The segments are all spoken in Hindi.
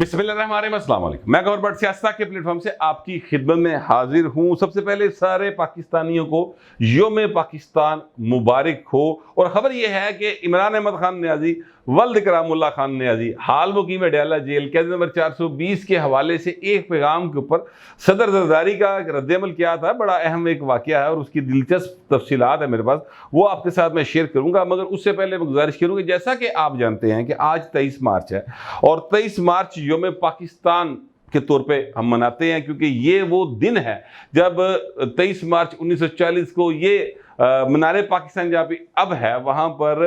बिस्मिल्लाहिर्रहमानिर्रहीम, अस्सलाम वालेकुम। मैं गौर बट सियासत के प्लेटफॉर्म से आपकी खिदमत में हाजिर हूँ। सबसे पहले सारे पाकिस्तानियों को यौम पाकिस्तान मुबारक हो। और ख़बर यह है कि इमरान अहमद खान नियाजी वल्द करामुल्लाह खान नियाजी हाल मुकीम अडयाला जेल कैद नंबर 420 के हवाले से एक पैगाम के ऊपर सदर जरदारी का रद्दअमल किया था। बड़ा अहम एक वाक़या है और उसकी दिलचस्प तफसीलात है मेरे पास, वो आपके साथ मैं शेयर करूँगा। मगर उससे पहले मैं गुजारिश करूँगी, जैसा कि आप जानते हैं कि आज 23 मार्च है और 23 मार्च यौम पाकिस्तान के तौर पे हम मनाते हैं, क्योंकि ये वो दिन है जब 23 मार्च 1940 को ये मीनार पाकिस्तान जहाँ पे अब है वहाँ पर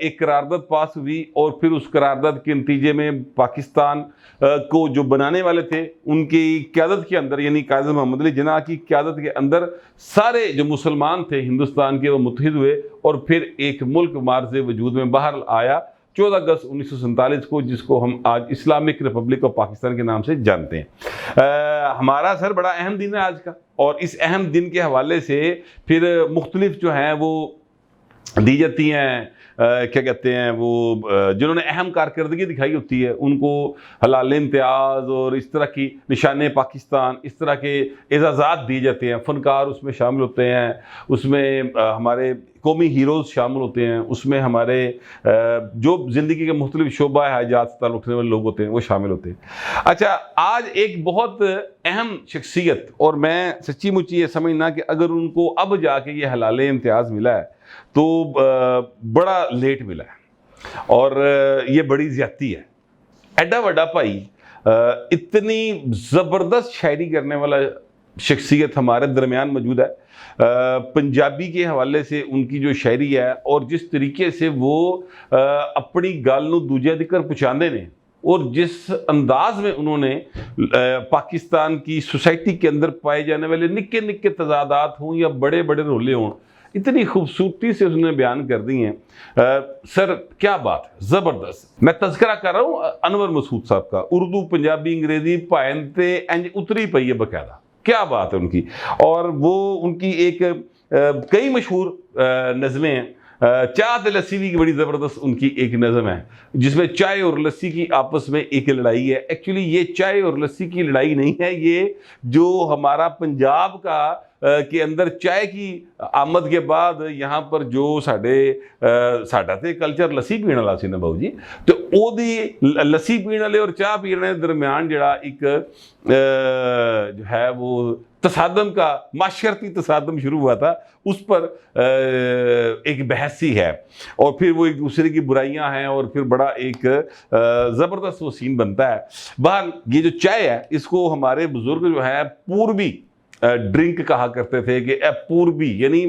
एक करारदाद पास हुई और फिर उस करारदाद के नतीजे में पाकिस्तान को जो बनाने वाले थे उनकी क़यादत के अंदर, यानी कायद मोहम्मद अली जिन्ना की क़यादत के अंदर सारे जो मुसलमान थे हिंदुस्तान के वो मुत्तहिद हुए और फिर एक मुल्क मार्ज़ वजूद में बाहर आया 14 अगस्त 1947 को, जिसको हम आज इस्लामिक रिपब्लिक ऑफ पाकिस्तान के नाम से जानते हैं। हमारा सर बड़ा अहम दिन है आज का, और इस अहम दिन के हवाले से फिर मुख्तलिफ जो हैं वो दी जाती हैं, क्या कहते हैं वो जिन्होंने अहम कारकर्दगी दिखाई होती है उनको हलाल इम्तियाज़ और इस तरह की निशान पाकिस्तान, इस तरह के एजाज़ात दिए जाते हैं। फ़नकार उसमें शामिल होते हैं, उसमें हमारे कौमी हीरोज़ शामिल होते हैं, उसमें हमारे जो ज़िंदगी के मुख्तलिफ शोबा हयात से ताल्लुक़ रखने वाले लोग होते हैं वो शामिल होते हैं। अच्छा, आज एक बहुत अहम शख्सियत, और मैं सच्ची मुच्ची ये समझना कि अगर उनको अब जाके ये हलाल इम्तियाज़ मिला है तो बड़ा लेट मिला है और ये बड़ी ज़्यादती है। एडा वड्डा भाई, इतनी ज़बरदस्त शायरी करने वाला शख्सियत हमारे दरमियान मौजूद है। पंजाबी के हवाले से उनकी जो शायरी है और जिस तरीके से वो अपनी गल नूं दूजे तक पहुँचाते हैं और जिस अंदाज में उन्होंने पाकिस्तान की सोसाइटी के अंदर पाए जाने वाले निक्के निक्के तजादात हों या बड़े बड़े रोले हों, इतनी खूबसूरती से उसने बयान कर दी हैं। सर क्या बात है, ज़बरदस्त। मैं तज़किरा कर रहा हूँ अनवर मसूद साहब का, उर्दू पंजाबी अंग्रेजी पायनते इंज उतरी पई है बकायदा, क्या बात है उनकी। और वो उनकी एक कई मशहूर नज़में हैं। चाय ते लस्सी भी बड़ी ज़बरदस्त उनकी एक नज़म है जिसमें चाय और लस्सी की आपस में एक लड़ाई है। एक्चुअली ये चाय और लस्सी की लड़ाई नहीं है, ये जो हमारा पंजाब का के अंदर चाय की आमद के बाद यहाँ पर जो साडा ते कल्चर लस्सी पीने वाला सी ना बाबू जी, तो ओदी लस्सी पीने वाले और चाह पीने के दरम्यान जड़ा एक जो है वो तसादम का माशरती तसादम शुरू हुआ था, उस पर एक बहसी है और फिर वो एक दूसरे की बुराइयां हैं और फिर बड़ा एक ज़बरदस्त वो सीन बनता है। बाहर ये जो चाय है इसको हमारे बुजुर्ग जो है पूर्वी ड्रिंक कहा करते थे कि पूर्वी यानी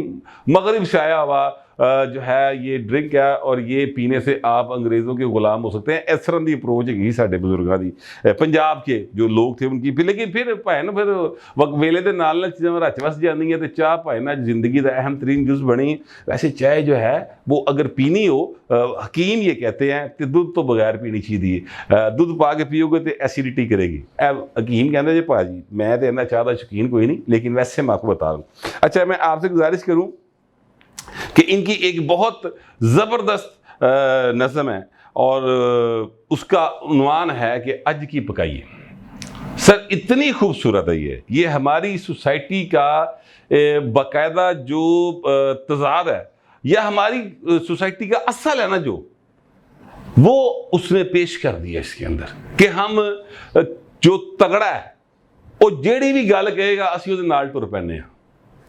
मगरिब से आया हुआ जो है ये ड्रिंक है और ये पीने से आप अंग्रेज़ों के गुलाम हो सकते हैं। इस तरह की अप्रोच ही साढ़े बुजुर्गों की, पंजाब के जो लोग थे उनकी। लेकिन फिर भैन फिर वेले के नाल चीज़ां रच वस जांदियां ते चाह भैन जिंदगी का अहम तरीन जुज़ बनी। वैसे चाय जो है वो अगर पीनी हो, हकीम ये कहते हैं कि दूध तो बगैर पीनी चाहिए, दूध पा के पियोगे तो एसिडिटी करेगी। हकीम कहते जी भाजी मैं तो इन्ना चाह का शौकीन कोई नहीं, लेकिन वैसे मैं आपको बता दूँ। अच्छा, मैं आपसे गुजारिश करूँ कि इनकी एक बहुत ज़बरदस्त नज़म है और उसका उन्वान है कि अज की पकाइए। सर इतनी खूबसूरत है ये हमारी सोसाइटी का बाकायदा जो तज़ाद है या हमारी सोसाइटी का असल है ना जो वो उसने पेश कर दिया इसके अंदर कि हम जो तगड़ा है वो जेड़ी भी गल कहेगा असी उहदे नाल टुर पैने हैं।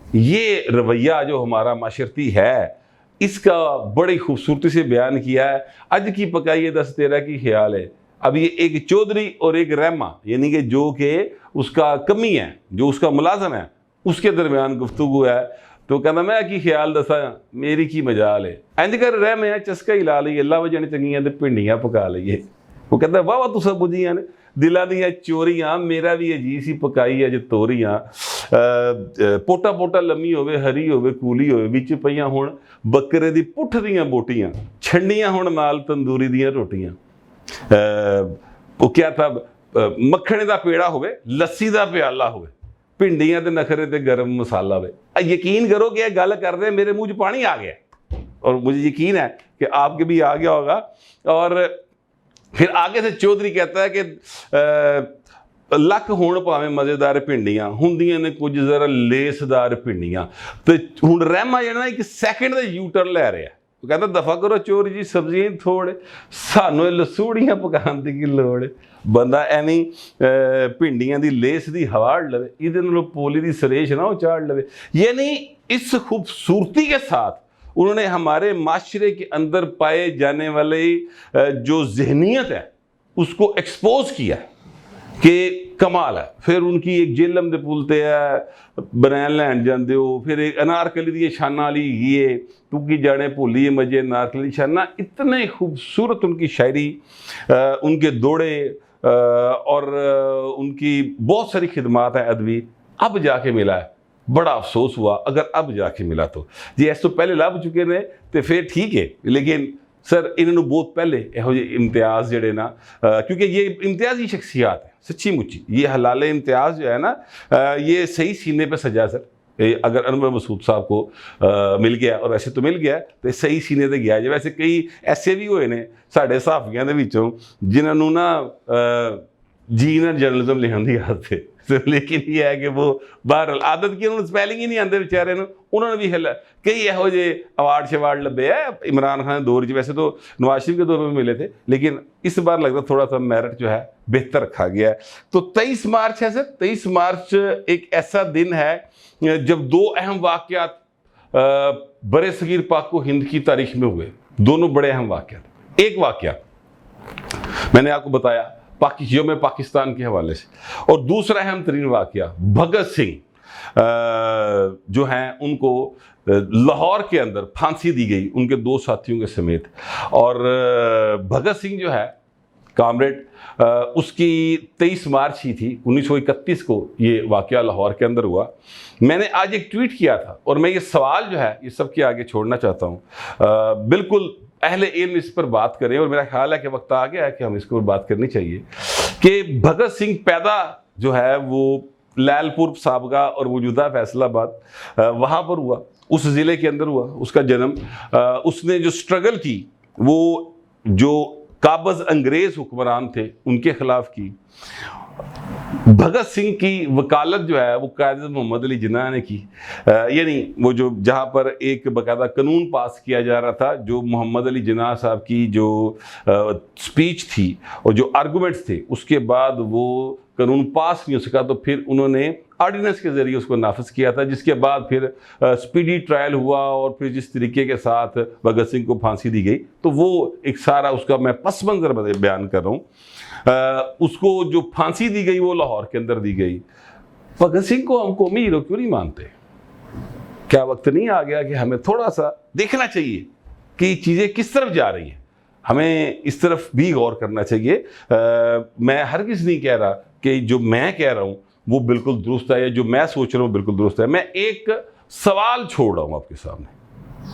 ये रवैया जो हमारा माशरती है इसका बड़ी खूबसूरती से बयान किया है। अज की पकाइए दस तेरा की ख्याल है। अब ये एक चौधरी और एक रहमा यानी कि जो कि उसका कमी है, जो उसका मुलाजम है, उसके दरमियान गुफ्तगू है। तो कहना मैं की ख्याल दसा मेरी की मजाल है, इंज कर रह मैं चस्का ही ला लीए अल्लाह वजन चंगियां ते भिंडियां पका लीए। वो कहता वाह वाह तुसा बुझियां ने दिलों दियां चोरियां मेरा भी अजीब सी पकाई अज तोरियां। पोटा पोटा लम्मी होवे हरी होवे कूली होवे विच पईयां हुण बकरे दी पुठ दियां बोटियां छंडियां हुण नाल तंदूरी दियां रोटियां। वो क्या था मक्खणे दा पेड़ा होवे लस्सी दा प्याला होवे भिंडियां ते नखरे ते गर्म मसाला होवे। यकीन करो कि यह गल कर दे मेरे मुँह च पानी आ गया और मुझे यकीन है कि आपके भी आ गया होगा। और फिर आगे से चौधरी कहता है कि ਲੱਖ ਹੋਣ ਭਾਵੇਂ ਮਜ਼ੇਦਾਰ ਭਿੰਡੀਆਂ ਹੁੰਦੀਆਂ ਨੇ ਕੁਝ ਜ਼ਰਾ ਲੇਸਦਾਰ ਭਿੰਡੀਆਂ ਤੇ ਹੁਣ ਰਹਿਮਾ ਜਿਹੜਾ ਇੱਕ ਸੈਕਿੰਡ ਦਾ ਯੂ ਟਰਨ ਲੈ ਰਿਹਾ ਉਹ ਕਹਿੰਦਾ ਦਫਾ ਕਰੋ ਚੋਰ ਜੀ ਸਬਜ਼ੀਆਂ ਥੋੜੇ ਸਾਨੂੰ ਇਹ ਲਸੂੜੀਆਂ ਪਕਾਉਣ ਦੀ ਕੀ ਲੋੜ ਹੈ ਬੰਦਾ ਐਵੇਂ ਭਿੰਡੀਆਂ ਦੀ ਲੇਸ ਦੀ ਹਵਾੜ ਲਵੇ ਇਹਦੇ ਨਾਲੋਂ ਪੋਲੀ ਦੀ ਸਰੇਸ਼ ਨਾ ਉਹ ਚਾੜ ਲਵੇ यानी इस खूबसूरती के साथ उन्होंने हमारे माशरे के अंदर पाए जाने वाले जो जहनीत है उसको एक्सपोज किया कि कमाल है। फिर उनकी एक जेलम दे पुलते है बनैन लैन जाते हो फिर एक अनारकली दी शाना वाली ये टुकी जाने भूलिए मजे अनारकली शाना इतने खूबसूरत उनकी शायरी उनके दौड़े और उनकी बहुत सारी खिदमात है अदबी अब जाके मिला है बड़ा अफसोस हुआ अगर अब जाके मिला तो जी इस तो पहले लभ चुके ने तो फिर ठीक है लेकिन सर इन्होंने बहुत पहले यहो इम्तियाज़ जड़े ना क्योंकि ये इम्तियाज़ी शख्सियात है सच्ची मुच्ची ये हलाल इम्तियाज़ जो है ना ये सही सीने पे सजा सर अगर अनवर मसूद साहब को मिल गया और वैसे तो मिल गया तो सही सीने ते गया जो वैसे कई ऐसे भी हुए ने साढ़े सहाफियां दे विचों जिन्होंने ना जीनर जर्नलिज्म लिखने की आदत है लेकिन ये है कि वो बहरहाल आदत की उन्होंने स्पैलिंग ही नहीं आते बेचारे उन्होंने भी कई यहो जे अवार्ड शवार्ड लभे है इमरान खान दौर वैसे तो नवाज शरीफ के दौर में मिले थे लेकिन इस बार लगता थोड़ा सा मेरिट जो है बेहतर रखा गया है। तो 23 मार्च है सर 23 मार्च एक ऐसा दिन है जब दो अहम वाक़यात बड़े सगीर पाक को हिंद की तारीख में हुए दोनों बड़े अहम वाक़यात। एक वाक़या मैंने आपको बताया यौम पाकिस्तान के हवाले से और दूसरा अहम तरीन वाक़या भगत सिंह जो हैं उनको लाहौर के अंदर फांसी दी गई उनके दो साथियों के समेत और भगत सिंह जो है कामरेड उसकी 23 मार्च ही थी 1931 को ये वाक़या लाहौर के अंदर हुआ। मैंने आज एक ट्वीट किया था और मैं ये सवाल जो है ये सबके आगे छोड़ना चाहता हूँ बिल्कुल अहले इल्म इस पर बात करें और मेरा ख्याल है कि वक्त आ गया है कि हम इसके ऊपर बात करनी चाहिए कि भगत सिंह पैदा जो है वो लैलपुर साबगा और मौजूदा फैसलाबाद वहाँ पर हुआ उस ज़िले के अंदर हुआ उसका जन्म उसने जो स्ट्रगल की वो जो काबज़ अंग्रेज़ हुक्मरान थे उनके ख़िलाफ़ की। भगत सिंह की वकालत जो है वो कायद मोहम्मद अली जिन्ना ने की यानी वो जो जहाँ पर एक बाकायदा कानून पास किया जा रहा था जो मोहम्मद अली जिन्ना साहब की जो स्पीच थी और जो आर्गूमेंट्स थे उसके बाद वो कानून पास नहीं हो सका तो फिर उन्होंने ऑर्डिनेंस के ज़रिए उसको नाफिज किया था जिसके बाद फिर स्पीडी ट्रायल हुआ और फिर जिस तरीके के साथ भगत सिंह को फांसी दी गई तो वो एक सारा उसका मैं पस मंज़र बयान कर रहा हूँ। उसको जो फांसी दी गई वो लाहौर के अंदर दी गई। भगत सिंह को हम कौमी हीरो क्यों नहीं मानते? क्या वक्त नहीं आ गया कि हमें थोड़ा सा देखना चाहिए कि चीज़ें किस तरफ जा रही हैं? हमें इस तरफ भी गौर करना चाहिए। मैं हरगिज़ नहीं कह रहा कि जो मैं कह रहा हूँ वो बिल्कुल दुरुस्त है या जो मैं सोच रहा हूँ बिल्कुल दुरुस्त है। मैं एक सवाल छोड़ रहा हूँ आपके सामने,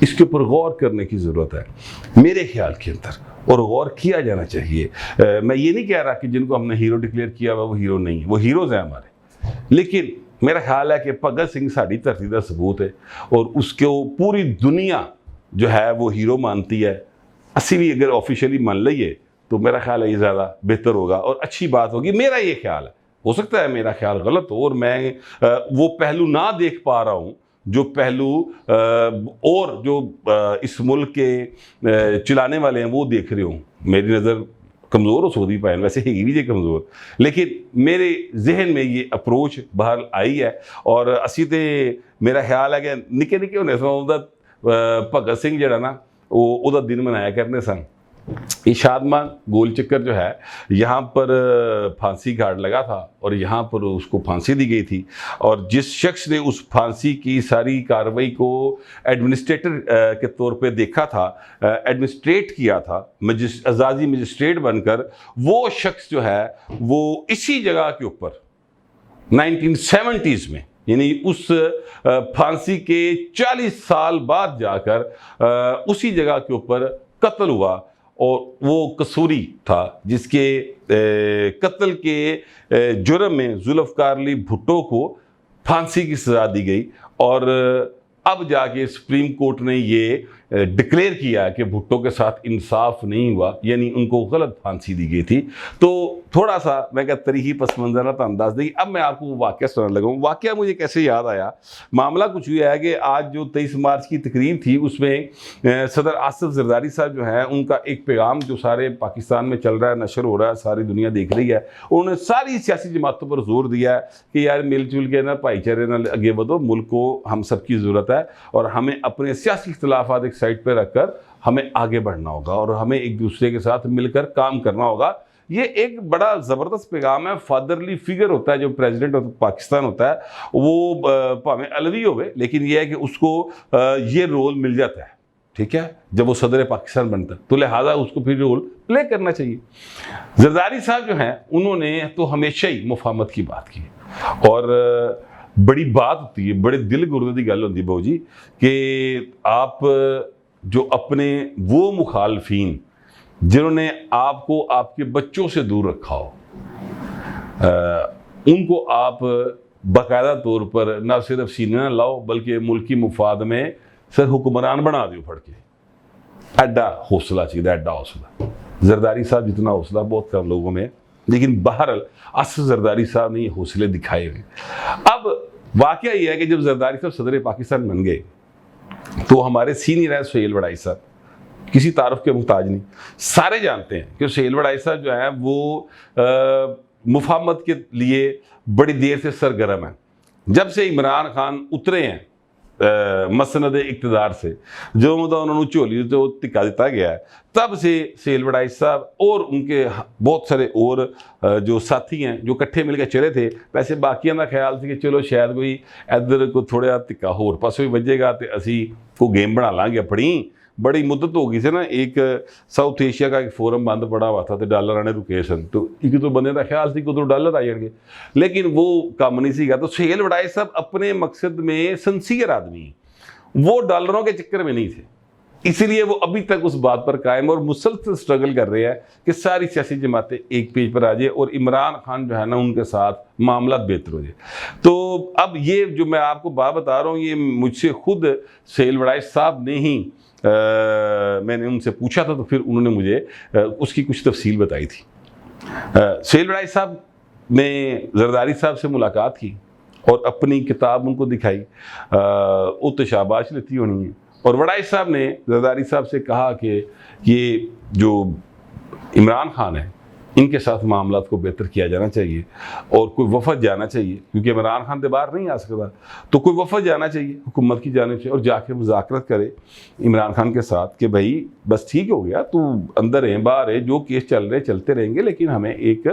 इसके ऊपर गौर करने की ज़रूरत है मेरे ख्याल के अंदर और गौर किया जाना चाहिए। मैं ये नहीं कह रहा कि जिनको हमने हीरो डिक्लेयर किया हुआ वो हीरो नहीं है, वो हीरोज़ हैं हमारे, लेकिन मेरा ख्याल है कि भगत सिंह साड़ी धरती का सबूत है और उसको पूरी दुनिया जो है वो हीरो मानती है। असी भी अगर ऑफिशियली मान लीए तो मेरा ख्याल है ये ज़्यादा बेहतर होगा और अच्छी बात होगी। मेरा ये ख्याल है, हो सकता है मेरा ख्याल गलत हो और मैं वो पहलू ना देख पा रहा हूँ जो पहलू और जो इस मुल्क के चलाने वाले हैं वो देख रहे हूँ। मेरी नज़र कमज़ोर हो सकती पाए, वैसे ही भी कमज़ोर, लेकिन मेरे जहन में ये अप्रोच बाहर आई है और असी तो मेरा ख्याल है कि निके निके होने से भगत सिंह जड़ा ना वो दिन मनाया करने सन। इशादमान गोल चक्कर जो है यहाँ पर फांसी घाट लगा था और यहाँ पर उसको फांसी दी गई थी और जिस शख्स ने उस फांसी की सारी कार्रवाई को एडमिनिस्ट्रेटर के तौर पे देखा था, एडमिनिस्ट्रेट किया था, आज़ादी मजिस्ट्रेट बनकर, वो शख्स जो है वो इसी जगह के ऊपर 1970s में यानी उस फांसी के 40 साल बाद जाकर उसी जगह के ऊपर कत्ल हुआ और वो कसूरी था जिसके कत्ल के जुर्म में जुल्फ़कार अली भुट्टो को फांसी की सज़ा दी गई और अब जाके सुप्रीम कोर्ट ने ये डिक्लेयर किया कि भुट्टो के साथ इंसाफ नहीं हुआ, यानी उनको गलत फांसी दी गई थी। तो थोड़ा सा मैं क्या तरीही पस मंजर तो अंदाज दी। अब मैं आपको वो वाक़या सुनाने लगा हूँ। वाक़या मुझे कैसे याद आया, मामला कुछ हुआ है कि आज जो 23 मार्च की तकरीर थी उसमें सदर आसिफ जरदारी साहब जो हैं उनका एक पैगाम जो सारे पाकिस्तान में चल रहा है, नशर हो रहा है, सारी दुनिया देख रही है, उन्होंने सारी सियासी जमातों पर जोर दिया है कि यार मिलजुल के ना भाईचारे ना आगे बढ़ो, मुल्क को हम सबकी ज़रूरत है और हमें अपने सियासी इख्तिलाफात एक साइड पर रखकर हमें आगे बढ़ना होगा और हमें एक दूसरे के साथ मिलकर काम करना होगा। ये एक बड़ा ज़बरदस्त पैगाम है। फादरली फिगर होता है जो प्रेसिडेंट ऑफ पाकिस्तान होता है, वो भावें अलवी हो, लेकिन यह है कि उसको ये रोल मिल जाता है, ठीक है, जब वो सदर पाकिस्तान बनता है, तो लिहाजा उसको फिर रोल प्ले करना चाहिए। जरदारी साहब जो हैं उन्होंने तो हमेशा ही मुफाहमत की बात की और बड़ी बात होती है, बड़े दिल गुर्दे की गल होती है बहू जी कि आप जो अपने वो मुखालफीन जिन्होंने आपको आपके बच्चों से दूर रखा हो, उनको आप बाकायदा तौर पर ना सिर्फ सीने ना लाओ बल्कि मुल्की मुफाद में सर हुक्मरान बना दो फट के। एड्डा हौसला चाहिए, एड्डा हौसला। जरदारी साहब जितना हौसला बहुत कम लोगों में, लेकिन बहरहाल आसिफ जरदारी साहब ने ये हौसले दिखाए हुए। अब वाकया ये है कि जब जरदारी साहब सदर पाकिस्तान बन गए तो हमारे सीनियर है सुहेल वड़ाई साहब, किसी तारुफ के मुहताज नहीं, सारे जानते हैं कि सुहेल वड़ाई साहब जो है वो मुफाहमत के लिए बड़ी देर से सरगर्म है। जब से इमरान खान उतरे हैं मसनद इक़्तिदार से, जो मतलब उन्होंने झोली तो टिका दिता गया है, तब से सुहेल वड़ाई साहब और उनके बहुत सारे और जो साथी हैं जो इकट्ठे मिलकर चले थे। वैसे बाकियों का ख्याल था कि चलो शायद कोई इधर को थोड़ा टिक्का होर पासों भी वजेगा तो असी को गेम बना लाँगे अपनी। बड़ी मुद्दत हो गई थी ना, एक साउथ एशिया का एक फोरम बंद पड़ा हुआ था तो डॉलर आने रुके सन, तो एक तो बंदे का ख्याल थी कि उधर डॉलर आ जाएंगे, लेकिन वो काम नहीं सीगा। तो सुहेल वड़ाई साहब अपने मकसद में सिंसियर आदमी, वो डॉलरों के चक्कर में नहीं थे, इसलिए वो अभी तक उस बात पर कायम और मुसलसल स्ट्रगल कर रहे हैं कि सारी सियासी जमातें एक पेज पर आ जाए और इमरान खान जो है ना उनके साथ मामला बेहतर हो जाए। तो अब ये जो मैं आपको बात बता रहा हूँ ये मुझसे खुद सुहेल वड़ाई साहब ने ही मैंने उनसे पूछा था, तो फिर उन्होंने मुझे उसकी कुछ तफसील बताई थी। सुहेल वड़ाई साहब ने जरदारी साहब से मुलाकात की और अपनी किताब उनको दिखाई, वो तो शाबाश लेती होनी है। और वड़ाई साहब ने जरदारी साहब से कहा कि ये जो इमरान खान है इनके साथ मामलात को बेहतर किया जाना चाहिए और कोई वफद जाना चाहिए, क्योंकि इमरान खान तो बाहर नहीं आ सकता, तो कोई वफद जाना चाहिए, हुकूमत की जानी चाहिए और जाके मुज़ाकरत करे इमरान खान के साथ कि भाई बस ठीक हो गया, तू अंदर है बाहर है, जो केस चल रहे चलते रहेंगे, लेकिन हमें एक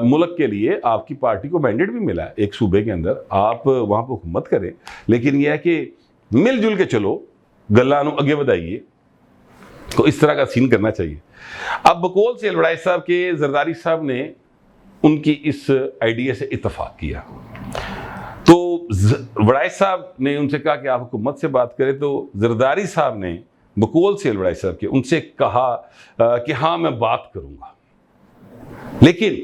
मुल्क के लिए आपकी पार्टी को मैंडेट भी मिला है एक सूबे के अंदर, आप वहाँ पर हुकूमत करें, लेकिन यह है कि मिलजुल के चलो, गल्लां नूं अगे बढ़ाइए। तो इस तरह का सीन करना चाहिए। अब बकौल सुहेल वड़ाई साहब के जरदारी साहब ने उनकी इस आइडिया से इत्तफाक किया, तो वड़ाई साहब ने उनसे कहा कि आप हुकूमत से बात करें, तो जरदारी साहब ने बकौल सुहेल वड़ाई साहब के उनसे कहा कि हाँ मैं बात करूंगा, लेकिन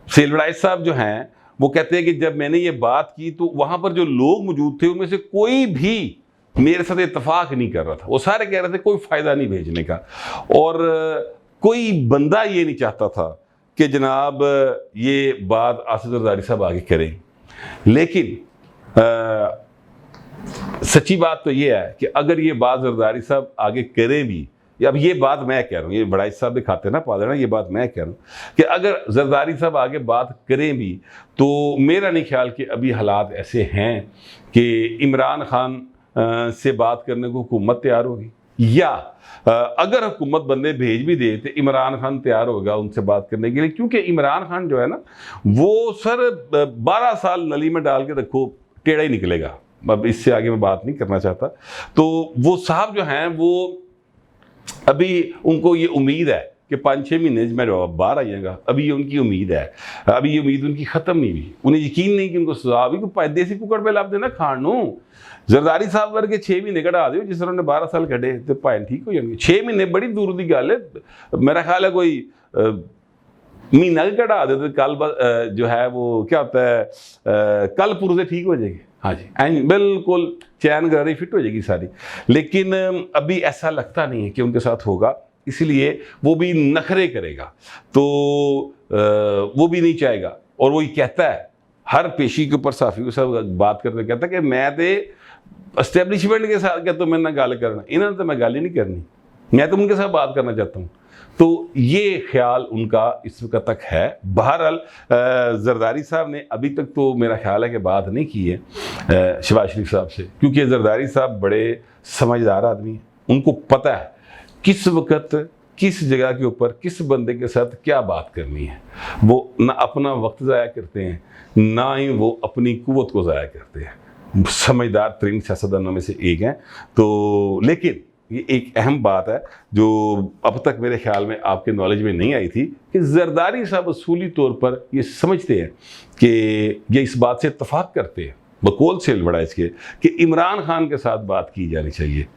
सुहेल वड़ाई साहब जो हैं वो कहते हैं कि जब मैंने ये बात की तो वहां पर जो लोग मौजूद थे उनमें से कोई भी मेरे साथ इत्तफाक नहीं कर रहा था, वो सारे कह रहे थे कोई फ़ायदा नहीं भेजने का, और कोई बंदा ये नहीं चाहता था कि जनाब ये बात आसिफ जरदारी साहब आगे करें। लेकिन सच्ची बात तो ये है कि अगर ये बात जरदारी साहब आगे करें भी, अब ये बात मैं कह रहा हूँ, ये वड़ाई साहब भी खाते ना पा देना, ये बात मैं कह रहा हूँ कि अगर जरदारी साहब आगे बात करें भी तो मेरा नहीं ख्याल कि अभी हालात ऐसे हैं कि इमरान खान से बात करने को हुकूमत तैयार होगी, या अगर हुकूमत बंदे भेज भी दे तो इमरान खान तैयार होगा उनसे बात करने के लिए, क्योंकि इमरान खान जो है ना वो सर 12 साल नली में डाल के रखो टेढ़ा ही निकलेगा। अब इससे आगे मैं बात नहीं करना चाहता। तो वो साहब जो हैं वो अभी उनको ये उम्मीद है कि 5-6 महीने में बाहर आ जाएगा, अभी ये उनकी उम्मीद है, अभी ये उम्मीद उनकी ख़त्म नहीं हुई, उन्हें यकीन नहीं कि उनको सजा भी कोई देसी कुकड़ पे लाभ देना खान नू। जरदारी साहब वर्गे 6 महीने कढ़ा दो, जिस उन्होंने 12 साल कढ़े तो भाई ठीक हो जाएंगे। 6 महीने बड़ी दूर की गल है, मेरा ख्याल है कोई महीना भी कढ़ा दे तो कल जो है वो क्या होता है कल पुरजे ठीक हो जाएंगे। हाँ जी, एंड बिल्कुल चैन गरारी फिट हो जाएगी सारी। लेकिन अभी ऐसा लगता नहीं है कि उनके साथ होगा, इसलिए वो भी नखरे करेगा, तो वो भी नहीं चाहेगा। और वो ये कहता है हर पेशी के ऊपर साफी के साथ बात करते कहता है कि मैं तो एस्टेब्लिशमेंट के साथ क्या तो मैंने गल करना, इन्होंने तो मैं गल ही नहीं करनी, मैं तो उनके साथ बात करना चाहता हूँ। तो ये ख्याल उनका इस वक्त तक है। बहरहाल जरदारी साहब ने अभी तक तो मेरा ख्याल है कि बात नहीं की है शहबाज शरीफ साहब से, क्योंकि जरदारी साहब बड़े समझदार आदमी हैं, उनको पता है किस वक्त किस जगह के ऊपर किस बंदे के साथ क्या बात करनी है। वो ना अपना वक्त ज़ाया करते हैं, ना ही वो अपनी कुव्वत को ज़ाया करते हैं। समझदार तरीन सियासतदानों में से एक हैं। तो लेकिन ये एक अहम बात है जो अब तक मेरे ख्याल में आपके नॉलेज में नहीं आई थी कि जरदारी साहब असूली तौर पर ये समझते हैं कि ये इस बात से इत्तफाक करते हैं, बकौल से बड़ा इसके, कि इमरान खान के साथ बात की जानी चाहिए।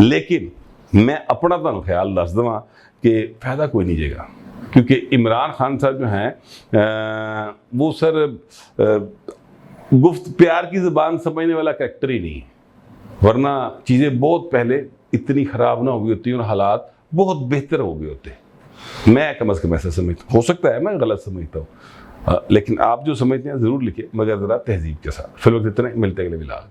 लेकिन मैं अपना तो ख्याल दस देवां कि फ़ायदा कोई नहीं जाएगा, क्योंकि इमरान खान साहब जो हैं वो सर गुफ्त प्यार की ज़बान समझने वाला कैरेक्टर ही नहीं है, वरना चीज़ें बहुत पहले इतनी ख़राब ना हो गई होती और हालात बहुत बेहतर हो गए होते। मैं कम अज़ कम ऐसा समझता हूँ, हो सकता है मैं गलत समझता हूँ, लेकिन आप जो समझते हैं ज़रूर लिखिए, मगर ज़रा तहज़ीब के साथ। फिर वक्त इतना मिलते अगले विलाग।